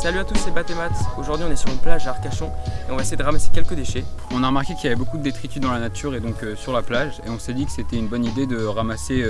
Salut à tous, c'est Bathémat. Aujourd'hui on est sur une plage à Arcachon et on va essayer de ramasser quelques déchets. On a remarqué qu'il y avait beaucoup de détritus dans la nature et donc sur la plage, et on s'est dit que c'était une bonne idée de ramasser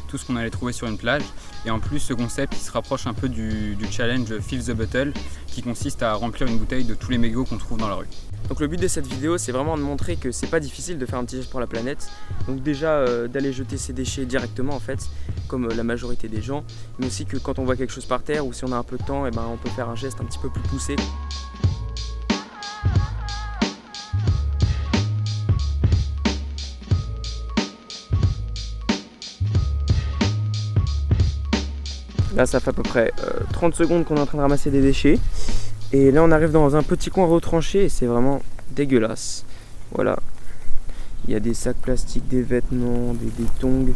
tout ce qu'on allait trouver sur une plage. Et en plus ce concept il se rapproche un peu du challenge Fill the Bottle, qui consiste à remplir une bouteille de tous les mégots qu'on trouve dans la rue. Donc le but de cette vidéo c'est vraiment de montrer que c'est pas difficile de faire un petit geste pour la planète. Donc déjà d'aller jeter ses déchets directement en fait, comme la majorité des gens, mais aussi que quand on voit quelque chose par terre ou si on a un peu de temps, et ben, on peut faire un geste un petit peu plus poussé. Là ça fait à peu près 30 secondes qu'on est en train de ramasser des déchets. Et là on arrive dans un petit coin retranché et c'est vraiment dégueulasse. Voilà. Il y a des sacs plastiques, des vêtements, des tongs.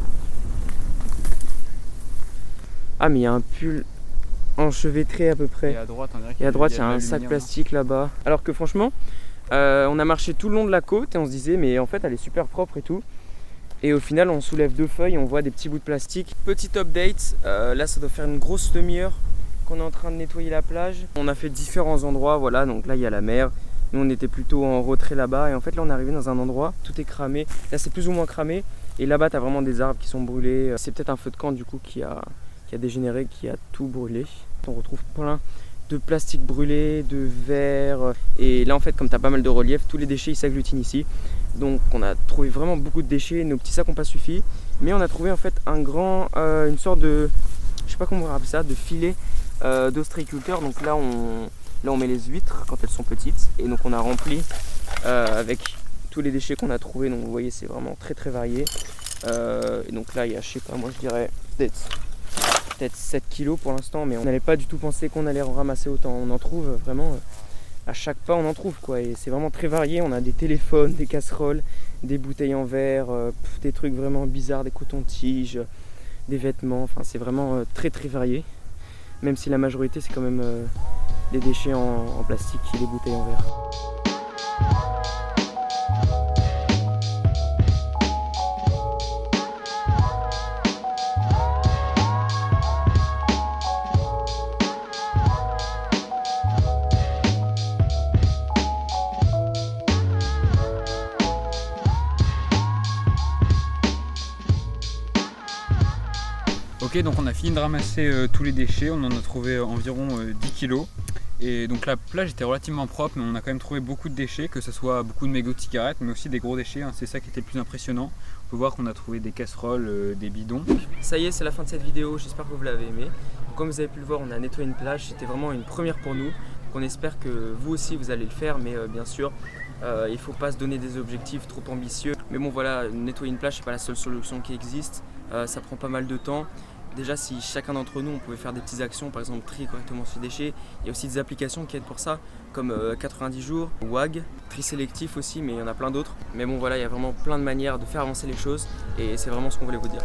Ah mais il y a un pull enchevêtré à peu près. Et à droite, il y a un sac plastique là-bas. Alors que franchement, on a marché tout le long de la côte et on se disait mais en fait elle est super propre et tout. Et au final on soulève 2 feuilles, on voit des petits bouts de plastique. Petit update, là ça doit faire une grosse demi-heure qu'on est en train de nettoyer la plage. On a fait différents endroits, voilà, donc là il y a la mer. Nous on était plutôt en retrait là-bas et en fait là on est arrivé dans un endroit, tout est cramé. Là c'est plus ou moins cramé et là-bas t'as vraiment des arbres qui sont brûlés. C'est peut-être un feu de camp du coup qui a dégénéré, qui a tout brûlé. On retrouve plein de plastique brûlé, de verre. Et là en fait comme t'as pas mal de relief, tous les déchets ils s'agglutinent ici. Donc on a trouvé vraiment beaucoup de déchets, nos petits sacs n'ont pas suffi. Mais on a trouvé en fait une sorte de, je sais pas comment on va appeler ça, de filet d'ostréiculteur. Donc là on met les huîtres quand elles sont petites. Et donc on a rempli avec tous les déchets qu'on a trouvés. Donc vous voyez c'est vraiment très très varié. Et donc là il y a, je sais pas, moi je dirais peut-être 7 kilos pour l'instant, mais on n'avait pas du tout pensé qu'on allait en ramasser autant. On en trouve vraiment, à chaque pas on en trouve quoi, et c'est vraiment très varié. On a des téléphones, des casseroles, des bouteilles en verre, des trucs vraiment bizarres, des cotons-tiges, des vêtements, enfin c'est vraiment très très varié. Même si la majorité c'est quand même des déchets en plastique et des bouteilles en verre. Ok, donc on a fini de ramasser tous les déchets, on en a trouvé environ 10 kilos. Et donc la plage était relativement propre, mais on a quand même trouvé beaucoup de déchets, que ce soit beaucoup de mégots de cigarettes, mais aussi des gros déchets, hein. C'est ça qui était le plus impressionnant. On peut voir qu'on a trouvé des casseroles, des bidons. Ça y est, c'est la fin de cette vidéo, j'espère que vous l'avez aimé. Comme vous avez pu le voir, on a nettoyé une plage, c'était vraiment une première pour nous. Donc on espère que vous aussi vous allez le faire, mais bien sûr, il ne faut pas se donner des objectifs trop ambitieux. Mais bon voilà, nettoyer une plage, c'est pas la seule solution qui existe, ça prend pas mal de temps. Déjà si chacun d'entre nous on pouvait faire des petites actions, par exemple trier correctement ses déchets, il y a aussi des applications qui aident pour ça, comme 90 jours, WAG, tri sélectif aussi, mais il y en a plein d'autres. Mais bon voilà, il y a vraiment plein de manières de faire avancer les choses et c'est vraiment ce qu'on voulait vous dire.